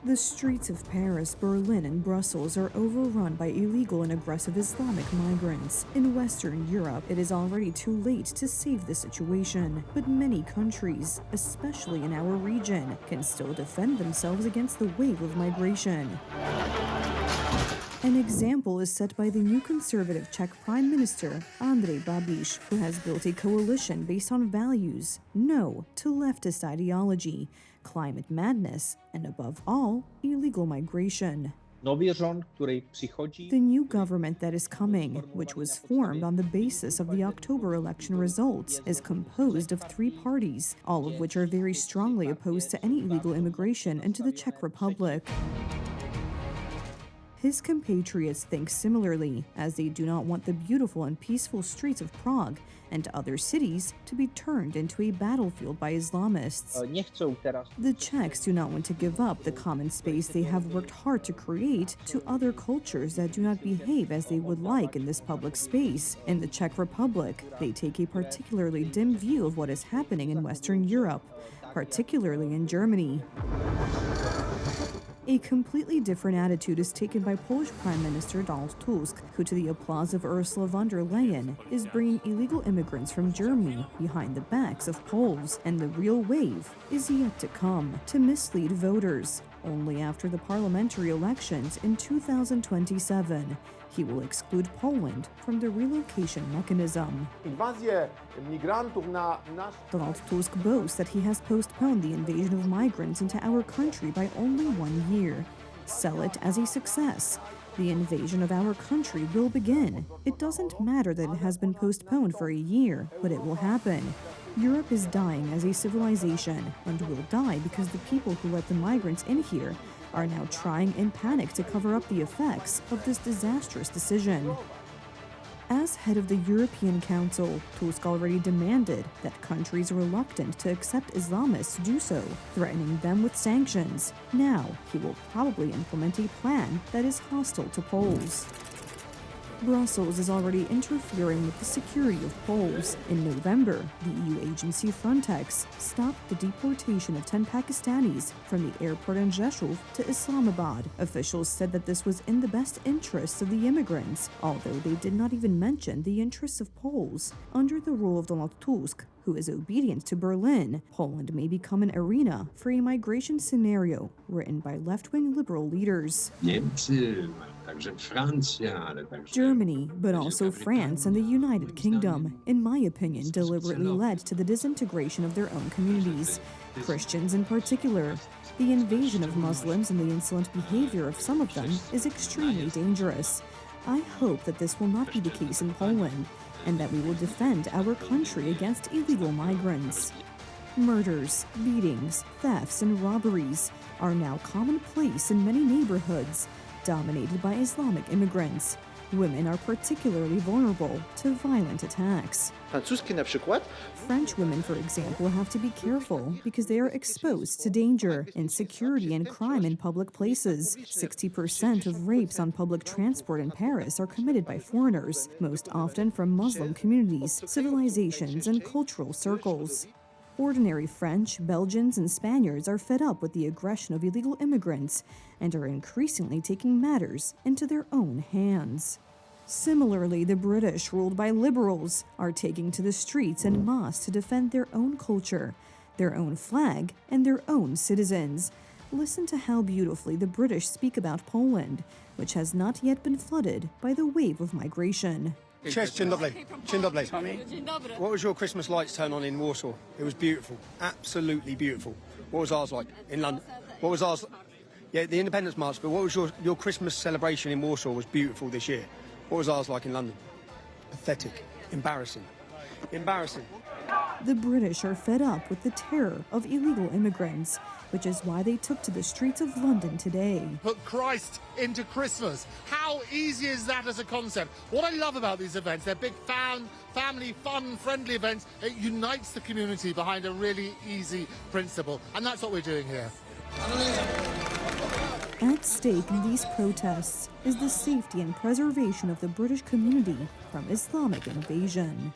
The streets of Paris, Berlin, and Brussels are overrun by illegal and aggressive Islamic migrants. In Western Europe, it is already too late to save the situation, but many countries, especially in our region, can still defend themselves against the wave of migration. An example is set by the new conservative Czech Prime Minister, Andrej Babiš, who has built a coalition based on values, no to leftist ideology, climate madness, and above all, illegal migration. The new government that is coming, which was formed on the basis of the October election results, is composed of 3 parties, all of which are very strongly opposed to any illegal immigration into the Czech Republic. His compatriots think similarly, as they do not want the beautiful and peaceful streets of Prague and other cities to be turned into a battlefield by Islamists. The Czechs do not want to give up the common space they have worked hard to create to other cultures that do not behave as they would like in this public space. In the Czech Republic, they take a particularly dim view of what is happening in Western Europe, particularly in Germany. A completely different attitude is taken by Polish Prime Minister Donald Tusk, who, to the applause of Ursula von der Leyen, is bringing illegal immigrants from Germany behind the backs of Poles, and the real wave is yet to come to mislead voters. Only after the parliamentary elections in 2027, he will exclude Poland from the relocation mechanism. Donald Tusk boasts that he has postponed the invasion of migrants into our country by only 1 year. Sell it as a success. The invasion of our country will begin. It doesn't matter that it has been postponed for a year, but it will happen. Europe is dying as a civilization, and will die because the people who let the migrants in here are now trying in panic to cover up the effects of this disastrous decision. As head of the European Council, Tusk already demanded that countries reluctant to accept Islamists do so, threatening them with sanctions. Now, he will probably implement a plan that is hostile to Poles. Brussels is already interfering with the security of Poles. In November, the EU agency Frontex stopped the deportation of 10 Pakistanis from the airport in Rzeszów to Islamabad. Officials said that this was in the best interests of the immigrants, although they did not even mention the interests of Poles. Under the rule of Donald Tusk, who is obedient to Berlin, Poland may become an arena for a migration scenario written by left-wing liberal leaders. Germany, but also France and the United Kingdom, in my opinion, deliberately led to the disintegration of their own communities, Christians in particular. The invasion of Muslims and the insolent behavior of some of them is extremely dangerous. I hope that this will not be the case in Poland, and that we will defend our country against illegal migrants. Murders, beatings, thefts, and robberies are now commonplace in many neighborhoods dominated by Islamic immigrants. Women are particularly vulnerable to violent attacks. French women, for example, have to be careful because they are exposed to danger, insecurity, and crime in public places. 60% of rapes on public transport in Paris are committed by foreigners, most often from Muslim communities, civilizations, and cultural circles. Ordinary French, Belgians, and Spaniards are fed up with the aggression of illegal immigrants and are increasingly taking matters into their own hands. Similarly, the British, ruled by liberals, are taking to the streets en masse to defend their own culture, their own flag, and their own citizens. Listen to how beautifully the British speak about Poland, which has not yet been flooded by the wave of migration. Cześć, dzień dobry. Dzień dobry. What was your Christmas lights turn on in Warsaw? It was beautiful, absolutely beautiful. What was ours like in London? What was ours? Yeah, the Independence March, but what was your Christmas celebration in Warsaw was beautiful this year. What was ours like in London? Pathetic, embarrassing, embarrassing. The British are fed up with the terror of illegal immigrants, which is why they took to the streets of London today. Put Christ into Christmas. How easy is that as a concept? What I love about these events, they're big family, fun, friendly events. It unites the community behind a really easy principle. And that's what we're doing here. At stake in these protests is the safety and preservation of the British community from Islamic invasion.